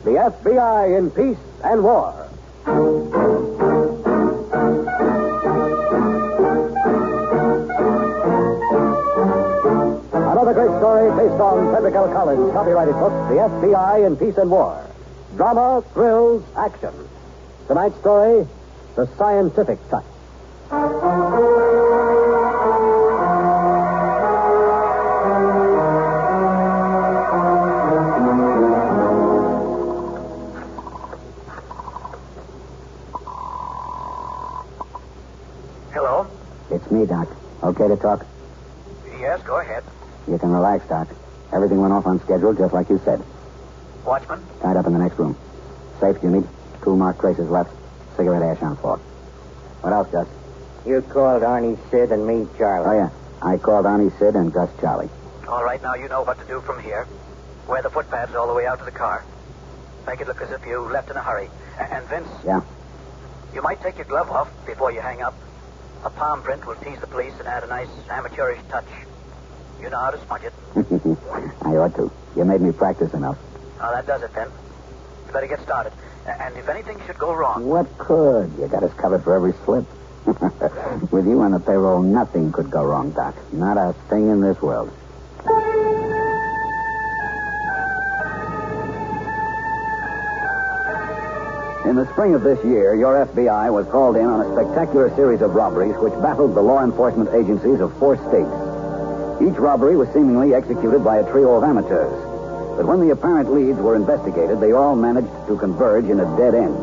The FBI in Peace and War. Another great story based on Frederick L. Collins' copyrighted book, The FBI in Peace and War. Drama, thrills, action. Tonight's story, The Scientific Touch. Hello? It's me, Doc. Okay to talk? Yes, go ahead. You can relax, Doc. Everything went off on schedule, just like you said. Watchman? Tied up in the next room. Safe, you need. 2 marked traces left. Cigarette ash on floor. What else, Gus? You called Arnie Sid and me, Charlie. Oh, yeah. I called Arnie Sid and Gus Charlie. All right, now you know what to do from here. Wear the footpads all the way out to the car. Make it look as if you left in a hurry. And Vince? Yeah? You might take your glove off before you hang up. A palm print will tease the police and add a nice amateurish touch. You know how to smudge it. I ought to. You made me practice enough. Now, that does it, then. You better get started. And if anything should go wrong... What could? You got us covered for every slip. With you on the payroll, nothing could go wrong, Doc. Not a thing in this world. In the spring of this year, your FBI was called in on a spectacular series of robberies which baffled the law enforcement agencies of 4 states. Each robbery was seemingly executed by a trio of amateurs. But when the apparent leads were investigated, they all managed to converge in a dead end.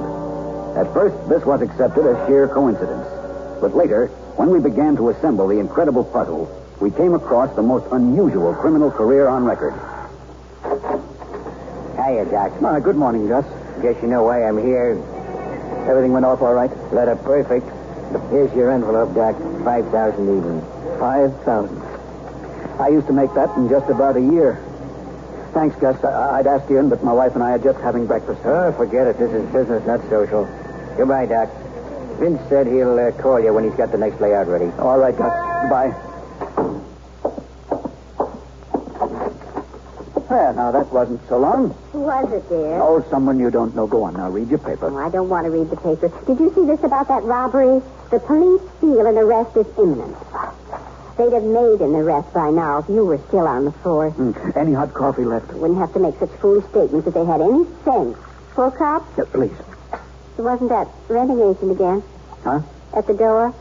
At first, this was accepted as sheer coincidence. But later, when we began to assemble the incredible puzzle, we came across the most unusual criminal career on record. Hiya, Doc. Good morning, Gus. Guess you know why I'm here. Everything went off all right? Letter perfect. Here's your envelope, Doc. 5,000 even. 5,000. I used to make that in just about a year. Thanks, Gus. I'd asked you in, but my wife and I are just having breakfast. Oh, forget it. This is business, not social. Goodbye, Doc. Vince said he'll call you when he's got the next layout ready. All right, Gus. Bye. There, now that wasn't so long. Who was it, dear? Oh, someone you don't know. Go on now. Read your paper. Oh, I don't want to read the paper. Did you see this about that robbery? The police feel an arrest is imminent. They'd have made an arrest by now if you were still on the force. Any hot coffee left? Wouldn't have to make such foolish statements if they had any sense. Full cup? Yeah, please. It wasn't that renting agent again? Huh? At the door?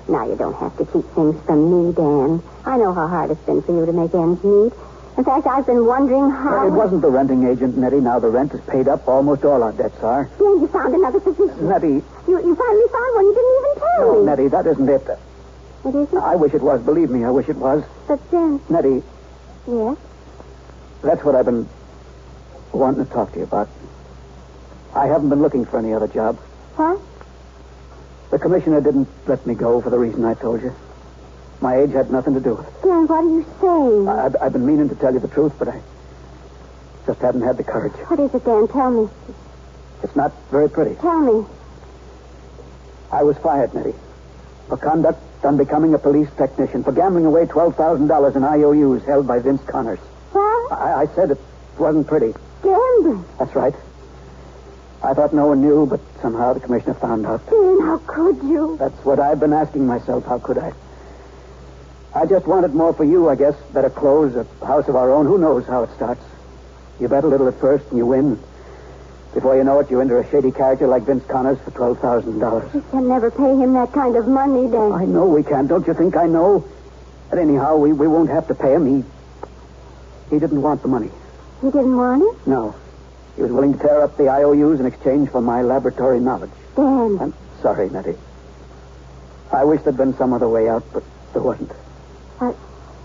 Now you don't have to keep things from me, Dan. I know how hard it's been for you to make ends meet. In fact, I've been wondering how... It wasn't the renting agent, Nettie. Now the rent is paid up. Almost all our debts are. Dan, you found another position. Nettie. You finally found one. You didn't even tell No, me. Nettie, that isn't it. It isn't? I wish it was. Believe me, I wish it was. But then... Nettie, Yes? that's what I've been wanting to talk to you about. I haven't been looking for any other job. What? The commissioner didn't let me go for the reason I told you. My age had nothing to do with it. Dan, what are you saying? I've been meaning to tell you the truth, but I just haven't had the courage. What is it, Dan? Tell me. It's not very pretty. Tell me. I was fired, Nettie, for conduct on becoming a police technician, for gambling away $12,000 in IOUs held by Vince Connors. What? I said it wasn't pretty. Gambling. That's right. I thought no one knew, but somehow the commissioner found out. Dan, how could you? That's what I've been asking myself. How could I? I just wanted more for you, I guess. Better clothes, a house of our own. Who knows how it starts? You bet a little at first and you win. Before you know it, you're into a shady character like Vince Connors for $12,000. We can never pay him that kind of money, Dan. I know we can. Don't you think I know? But anyhow, we won't have to pay him. He didn't want the money. He didn't want it? No. He was willing to tear up the IOUs in exchange for my laboratory knowledge. Dan. I'm sorry, Nettie. I wish there'd been some other way out, but there wasn't.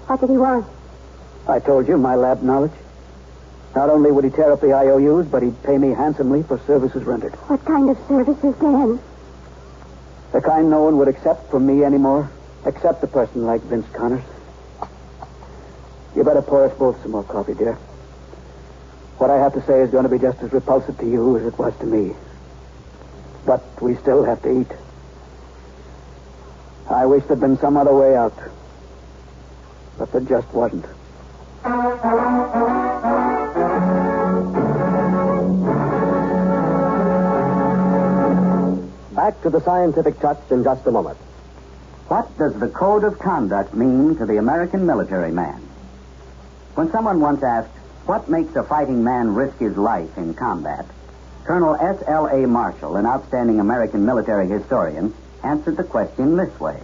What did he want? I told you, my lab knowledge. Not only would he tear up the IOUs, but he'd pay me handsomely for services rendered. What kind of services, Dan? The kind no one would accept from me anymore, except a person like Vince Connors. You better pour us both some more coffee, dear. What I have to say is going to be just as repulsive to you as it was to me. But we still have to eat. I wish there'd been some other way out. But there just wasn't. to the scientific touch in just a moment. What does the code of conduct mean to the American military man? When someone once asked, what makes a fighting man risk his life in combat, Colonel S.L.A. Marshall, an outstanding American military historian, answered the question this way.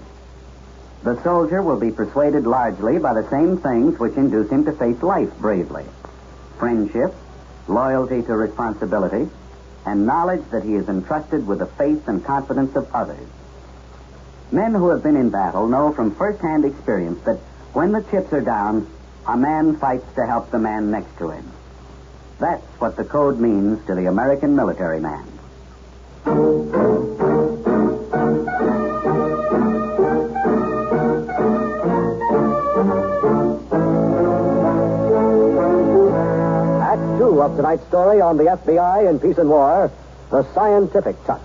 The soldier will be persuaded largely by the same things which induce him to face life bravely. Friendship, loyalty to responsibility, and knowledge that he is entrusted with the faith and confidence of others. Men who have been in battle know from first-hand experience that when the chips are down, a man fights to help the man next to him. That's what the code means to the American military man. Act 2 of tonight's story on the FBI in Peace and War, The Scientific Touch.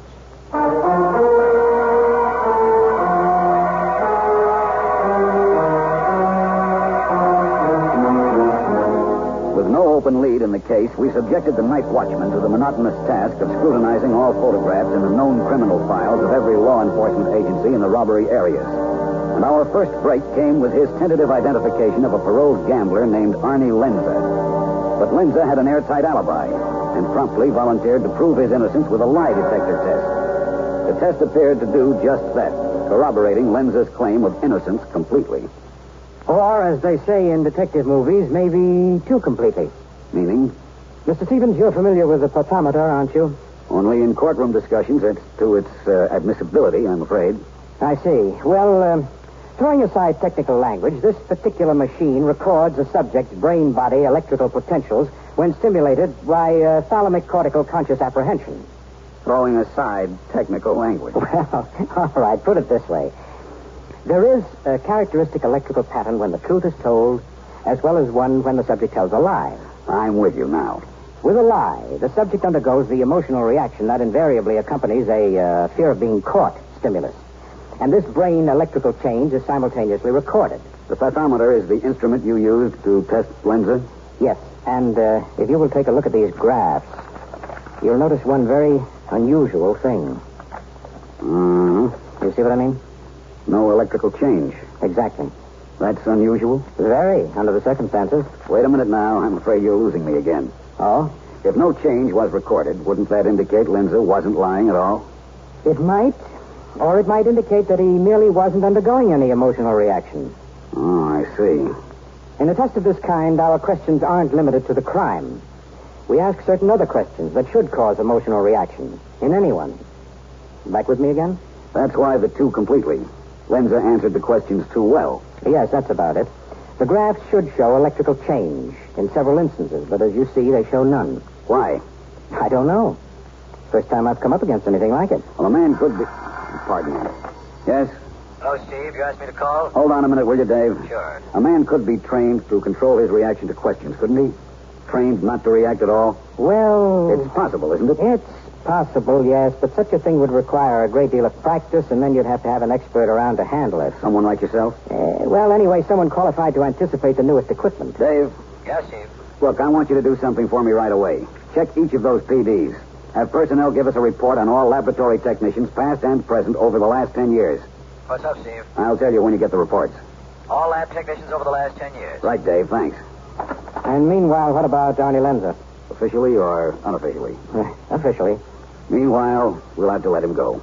With no open lead in the case, we subjected the night watchman to the monotonous task of scrutinizing all photographs in the known criminal files of every law enforcement agency in the robbery areas. And our first break came with his tentative identification of a paroled gambler named Arnie Lenza. But Lenza had an airtight alibi and promptly volunteered to prove his innocence with a lie detector test. The test appeared to do just that, corroborating Lenza's claim of innocence completely. Or, as they say in detective movies, maybe too completely. Meaning? Mr. Stevens, you're familiar with the pothometer, aren't you? Only in courtroom discussions as to its admissibility, I'm afraid. I see. Well, throwing aside technical language, this particular machine records a subject's brain-body electrical potentials when stimulated by thalamic cortical conscious apprehension. Throwing aside technical language. Well, all right, put it this way. There is a characteristic electrical pattern when the truth is told, as well as one when the subject tells a lie. I'm with you now. With a lie, the subject undergoes the emotional reaction that invariably accompanies a fear of being caught stimulus. And this brain electrical change is simultaneously recorded. The pothometer is the instrument you used to test Lenza? Yes, and if you will take a look at these graphs, you'll notice one very unusual thing. You see what I mean? No electrical change. Exactly. That's unusual? Very, under the circumstances. Wait a minute now. I'm afraid you're losing me again. Oh? If no change was recorded, wouldn't that indicate Lenza wasn't lying at all? It might. Or it might indicate that he merely wasn't undergoing any emotional reaction. Oh, I see. In a test of this kind, our questions aren't limited to the crime. We ask certain other questions that should cause emotional reaction in anyone. Back with me again? That's why the two completely. Lenza answered the questions too well. Yes, that's about it. The graphs should show electrical change in several instances, but as you see, they show none. Why? I don't know. First time I've come up against anything like it. Well, a man could be... Pardon me. Yes? Hello, Steve. You asked me to call? Hold on a minute, will you, Dave? Sure. A man could be trained to control his reaction to questions, couldn't he? Trained not to react at all? Well... It's possible, isn't it? It's possible, yes, but such a thing would require a great deal of practice, and then you'd have to have an expert around to handle it. Someone like yourself? Well, anyway, someone qualified to anticipate the newest equipment. Dave? Yes, Steve. Look, I want you to do something for me right away. Check each of those PDs. Have personnel give us a report on all laboratory technicians, past and present, over the last 10 years. What's up, Steve? I'll tell you when you get the reports. All lab technicians over the last 10 years. Right, Dave, thanks. And meanwhile, what about Arnie Lenza? Officially or unofficially? Officially. Meanwhile, we'll have to let him go.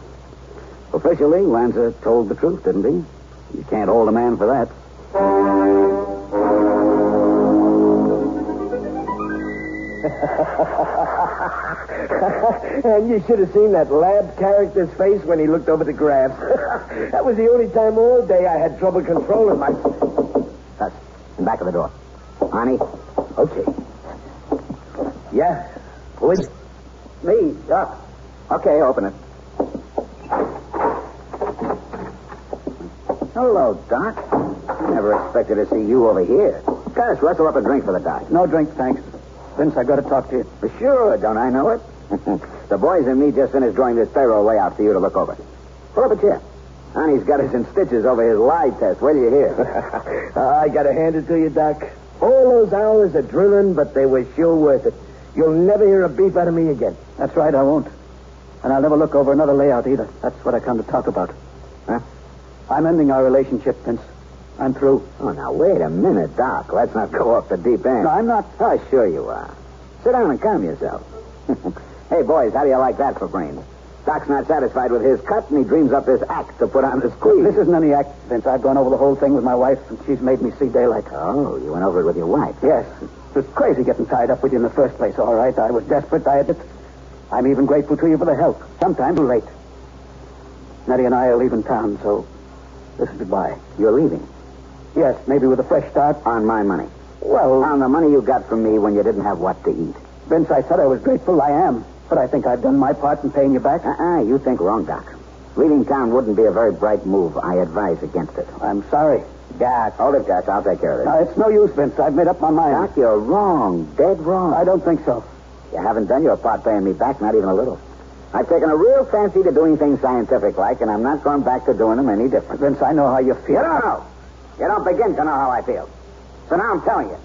Officially, Lanza told the truth, didn't he? You can't hold a man for that. And you should have seen that lab character's face when he looked over the graphs. That was the only time all day I had trouble controlling myself. Gus, in back of the door. Arnie? Okay. Yeah? Who is it? Me, Doc. Okay, open it. Hello, Doc. I never expected to see you over here. Gus, rustle up a drink for the Doc. No drink, thanks. Vince, I got to talk to you. Sure, don't I know it? The boys and me just finished drawing this payroll layout for you to look over. Pull up a chair. Arnie's got us in stitches over his lie test. Wait till you hear. I got to hand it to you, Doc. All those hours of drilling, but they were sure worth it. You'll never hear a beep out of me again. That's right, I won't. And I'll never look over another layout either. That's what I come to talk about. Huh? I'm ending our relationship, Vince. I'm through. Oh, now, wait a minute, Doc. Let's not go off the deep end. No, I'm not. Oh, sure you are. Sit down and calm yourself. Hey, boys, how do you like that for brains? Doc's not satisfied with his cut, and he dreams up this act to put on the squeeze. This isn't any act, Vince. I've gone over the whole thing with my wife, and she's made me see daylight. Oh, you went over it with your wife. Yes. It was crazy getting tied up with you in the first place, all right. I was desperate. I admit. I'm even grateful to you for the help. Sometimes too late. Nettie and I are leaving town, so this is goodbye. You're leaving? Yes, maybe with a fresh start. On my money. Well, On the money you got from me when you didn't have what to eat. Vince, I said I was grateful. I am. But I think I've done my part in paying you back. You think wrong, Doc. Leaving town wouldn't be a very bright move. I advise against it. I'm sorry. Doc. Hold it, Doc. I'll take care of this. It's no use, Vince. I've made up my mind. Doc, you're wrong. Dead wrong. I don't think so. You haven't done your part paying me back, not even a little. I've taken a real fancy to doing things scientific-like, and I'm not going back to doing them any different. Vince, I know how you feel. You don't know. You don't begin to know how I feel. So now I'm telling you.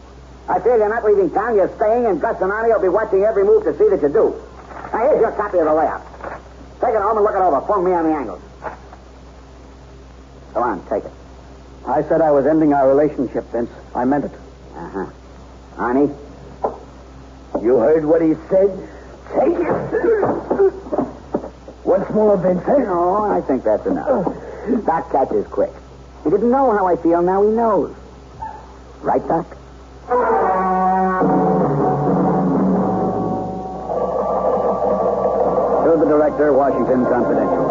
I feel you're not leaving town. You're staying, and Gus and Arnie will be watching every move to see that you do. Now, here's your copy of the layout. Take it home and look it over. Phone me on the angles. Come on, take it. I said I was ending our relationship, Vince. I meant it. Uh-huh. Arnie? You heard what he said? Take it. Once more, Vincent. No, I think that's enough. Doc catches quick. He didn't know how I feel. Now he knows. Right, Doc? To the director, Washington Confidential.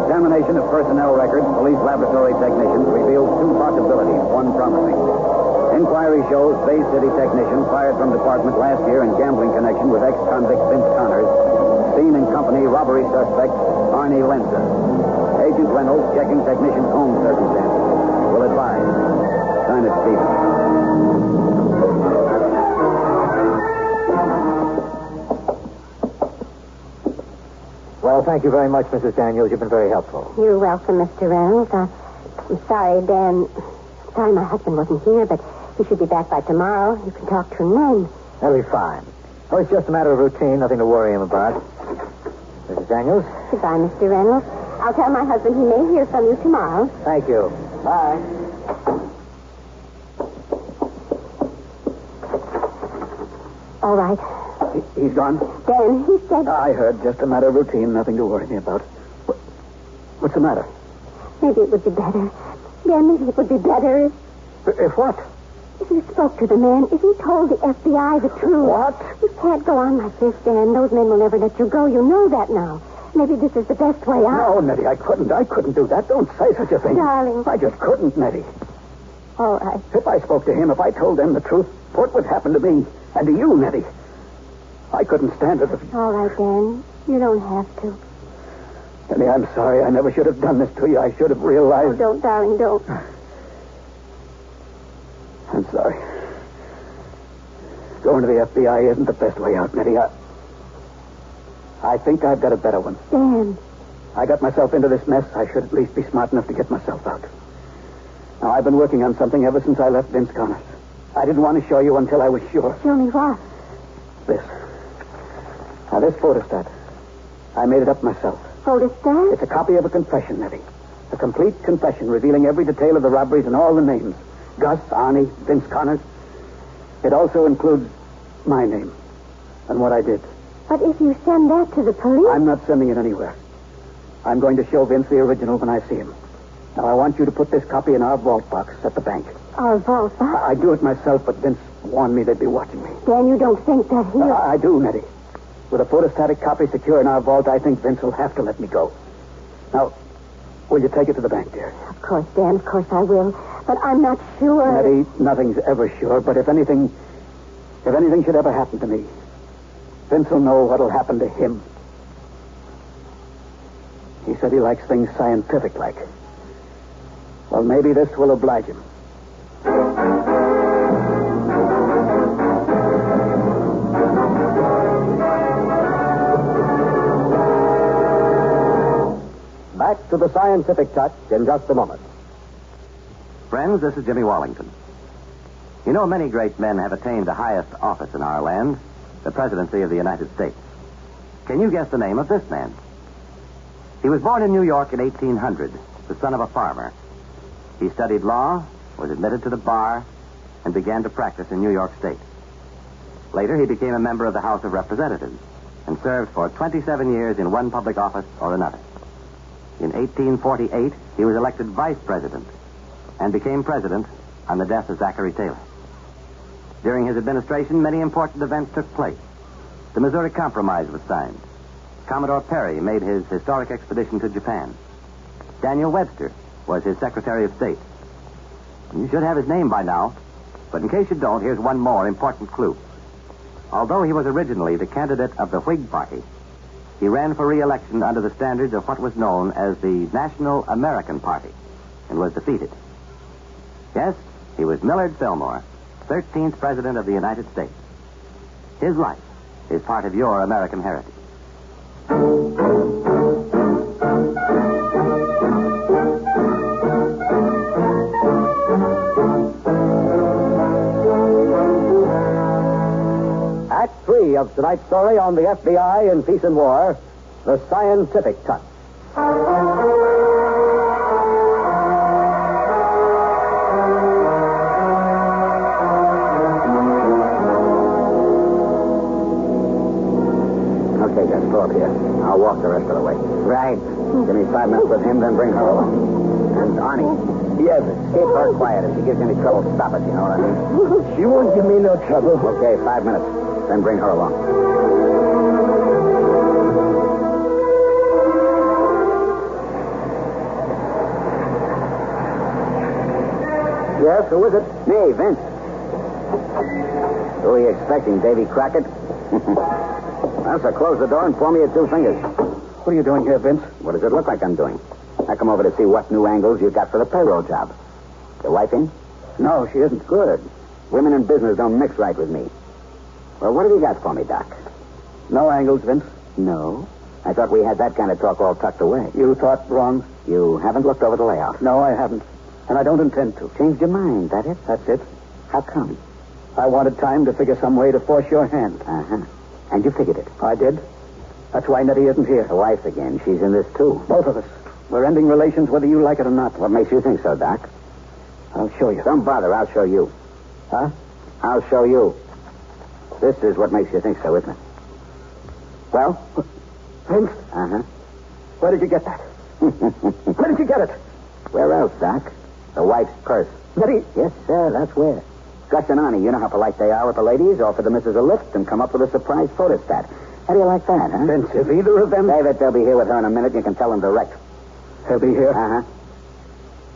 Examination of personnel records, police laboratory technicians reveals two possibilities, one promising. Inquiry shows Bay City technician fired from department last year in gambling connection with ex-convict Vince Connors, seen in company robbery suspect Arnie Lenzer. Agent Reynolds checking technician's home circumstances. Will advise. Sign it, Stevens. Well, thank you very much, Mrs. Daniels. You've been very helpful. You're welcome, Mr. Reynolds. I'm sorry, Dan. Sorry my husband wasn't here, but he should be back by tomorrow. You can talk to him then. That'll be fine. Oh, it's just a matter of routine, nothing to worry him about. Mrs. Daniels? Goodbye, Mr. Reynolds. I'll tell my husband he may hear from you tomorrow. Thank you. Bye. All right. He's gone? Dan, he said... I heard. Just a matter of routine. Nothing to worry me about. What's the matter? Maybe it would be better. Dan, maybe it would be better If what? if you spoke to the man, if you told the FBI the truth. What? You can't go on like this, Dan. Those men will never let you go. You know that now. Maybe this is the best way out. No, Nettie, I couldn't. I couldn't do that. Don't say such a thing. Darling. I just couldn't, Nettie. All right. If I spoke to him, if I told them the truth, what would happen to me? And to you, Nettie? I couldn't stand it. All right, Dan. You don't have to. Nettie, I'm sorry. I never should have done this to you. I should have Oh, realized. don't, darling, don't. I'm sorry. Going to the FBI isn't the best way out, Nettie. I think I've got a better one. Dan. I got myself into this mess. I should at least be smart enough to get myself out. Now, I've been working on something ever since I left Vince Connors. I didn't want to show you until I was sure. Show me what? This. Now, this photostat. I made it up myself. Photostat? It's a copy of a confession, Nettie. A complete confession revealing every detail of the robberies and all the names. Gus, Arnie, Vince Connors. It also includes my name and what I did. But if you send that to the police... I'm not sending it anywhere. I'm going to show Vince the original when I see him. Now, I want you to put this copy in our vault box at the bank. Our vault, huh? I do it myself, but Vince warned me they'd be watching me. Dan, you don't think that he'll... I do, Nettie. With a photostatic copy secure in our vault, I think Vince will have to let me go. Now, will you take it to the bank, dear? Of course, Dan, of course I will. But I'm not sure... Nettie, nothing's ever sure, but if anything should ever happen to me, Vince will know what'll happen to him. He said he likes things scientific-like. Well, maybe this will oblige him. Back to the scientific touch in just a moment. Friends, this is Jimmy Wallington. You know, many great men have attained the highest office in our land, the presidency of the United States. Can you guess the name of this man? He was born in New York in 1800, the son of a farmer. He studied law, was admitted to the bar, and began to practice in New York State. Later, he became a member of the House of Representatives and served for 27 years in one public office or another. In 1848, he was elected vice president and became president on the death of Zachary Taylor. During his administration, many important events took place. The Missouri Compromise was signed. Commodore Perry made his historic expedition to Japan. Daniel Webster was his Secretary of State. You should have his name by now, but in case you don't, here's one more important clue. Although he was originally the candidate of the Whig Party, he ran for re-election under the standards of what was known as the National American Party and was defeated. Yes, he was Millard Fillmore, 13th President of the United States. His life is part of your American heritage. Act 3 of tonight's story on the FBI in Peace and War, The Scientific Touch. Okay, just go up here. I'll walk the rest of the way. Right. Give me 5 minutes with him, then bring her along. And Arnie, Yes. keep her quiet. If she gives you any trouble, stop it, you know what I mean? She won't give me no trouble. Okay, 5 minutes. Then bring her along. Yes, who is it? Me, Vince. Who are you expecting, Davy Crockett? Well, so close the door and pour me your 2 fingers. What are you doing here, Vince? What does it look like I'm doing? I come over to see what new angles you got for the payroll job. Your wife in? No, she isn't. Good. Women in business don't mix right with me. Well, what have you got for me, Doc? No angles, Vince. No? I thought we had that kind of talk all tucked away. You thought wrong? You haven't looked over the layout? No, I haven't. And I don't intend to. Changed your mind, that it? That's it. How come? I wanted time to figure some way to force your hand. Uh-huh. And you figured it? I did. That's why Nettie isn't here. The wife again. She's in this, too. Both of us. We're ending relations whether you like it or not. What makes you think so, Doc? I'll show you. Don't bother. I'll show you. Huh? I'll show you. This is what makes you think so, isn't it? Well? Vince? Uh-huh. Where did you get that? Where did you get it? Where else, Doc? The wife's purse. Nettie? Yes, sir. That's where. Gus and Arnie, you know how polite they are with the ladies. Offer the missus a lift and come up with a surprise photostat. How do you like that, huh? Vince, if either of them... David, they'll be here with her in a minute. You can tell them direct. They'll be here? Uh-huh.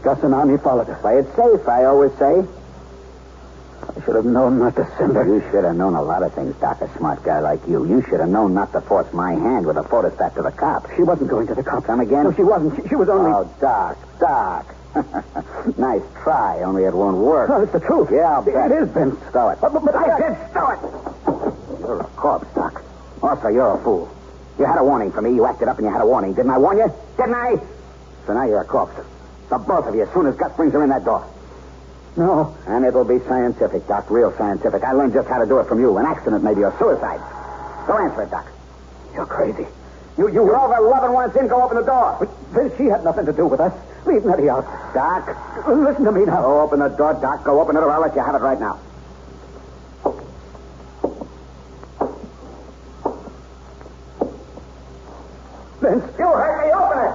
Gus and Arnie followed her. Play it safe, I always say. I should have known not to send her. You should have known a lot of things, Doc, a smart guy like you. You should have known not to force my hand with a photostat to the cops. She wasn't going to the cops. Come again? No, she wasn't. She was only... Oh, Doc. Nice try, only it won't work. No, it's the truth. Yeah, I'll bet. It is, Vince. Stow it. But I said stow it. You're a corpse, Doc. Also, you're a fool. You had a warning from me. You acted up and you had a warning. Didn't I warn you? Didn't I? So now you're a corpse. The both of you, as soon as Gus brings her in that door. No. And it'll be scientific, Doc. Real scientific. I learned just how to do it from you. An accident, maybe, or suicide. Go answer it, Doc. You're crazy. You're over loving once in. Go open the door. But Vince, she had nothing to do with us. Leave Nettie out. Doc. Listen to me now. Go open the door, Doc. Go open it or I'll let you have it right now. Vince. You heard me. Open it.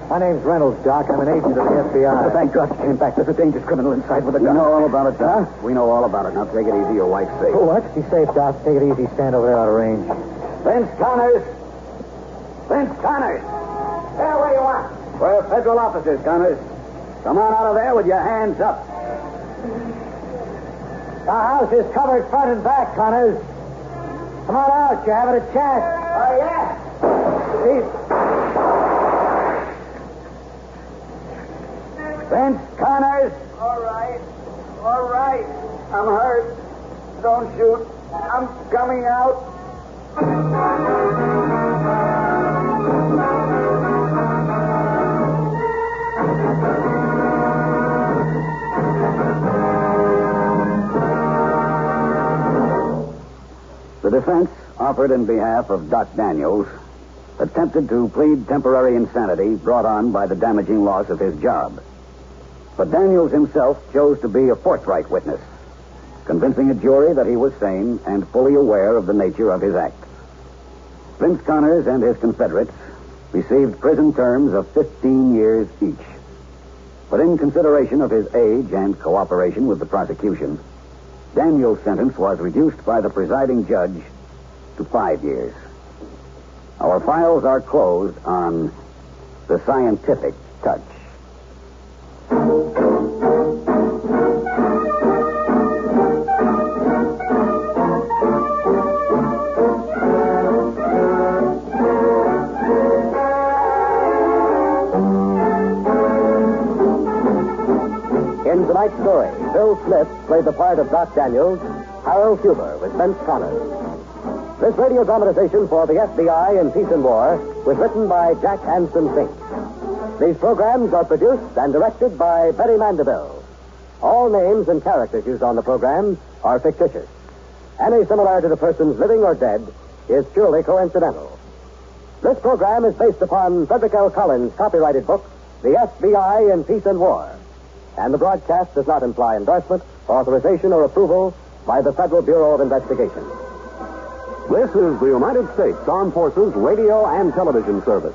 My name's Reynolds, Doc. I'm an agent of the FBI. Thank God you came back. There's a dangerous criminal inside with a gun. We know all about it, Doc. Huh? We know all about it. Now take it easy. Your wife's safe. Oh, what? She's safe, Doc. Take it easy. Stand over there out of range. Vince Connors. Vince Connors. There, where you are. We're federal officers, Connors. Come on out of there with your hands up. The house is covered front and back, Connors. Come on out. You're having a chance. Oh, yeah. Vince Connors. All right. I'm hurt. Don't shoot. I'm coming out. The defense, offered in behalf of Doc Daniels, attempted to plead temporary insanity brought on by the damaging loss of his job. But Daniels himself chose to be a forthright witness, convincing a jury that he was sane and fully aware of the nature of his acts. Vince Connors and his confederates received prison terms of 15 years each. But in consideration of his age and cooperation with the prosecution, Daniels' sentence was reduced by the presiding judge to 5 years. Our files are closed on the scientific touch. In tonight's story, Bill Smith played the part of Doc Daniels, Harold Huber with Vince Connors. This radio dramatization for the FBI in Peace and War was written by Jack Anson Fink. These programs are produced and directed by Betty Mandeville. All names and characters used on the program are fictitious. Any similarity to persons living or dead is purely coincidental. This program is based upon Frederick L. Collins' copyrighted book, The FBI in Peace and War. And the broadcast does not imply endorsement, authorization, or approval by the Federal Bureau of Investigation. This is the United States Armed Forces Radio and Television Service.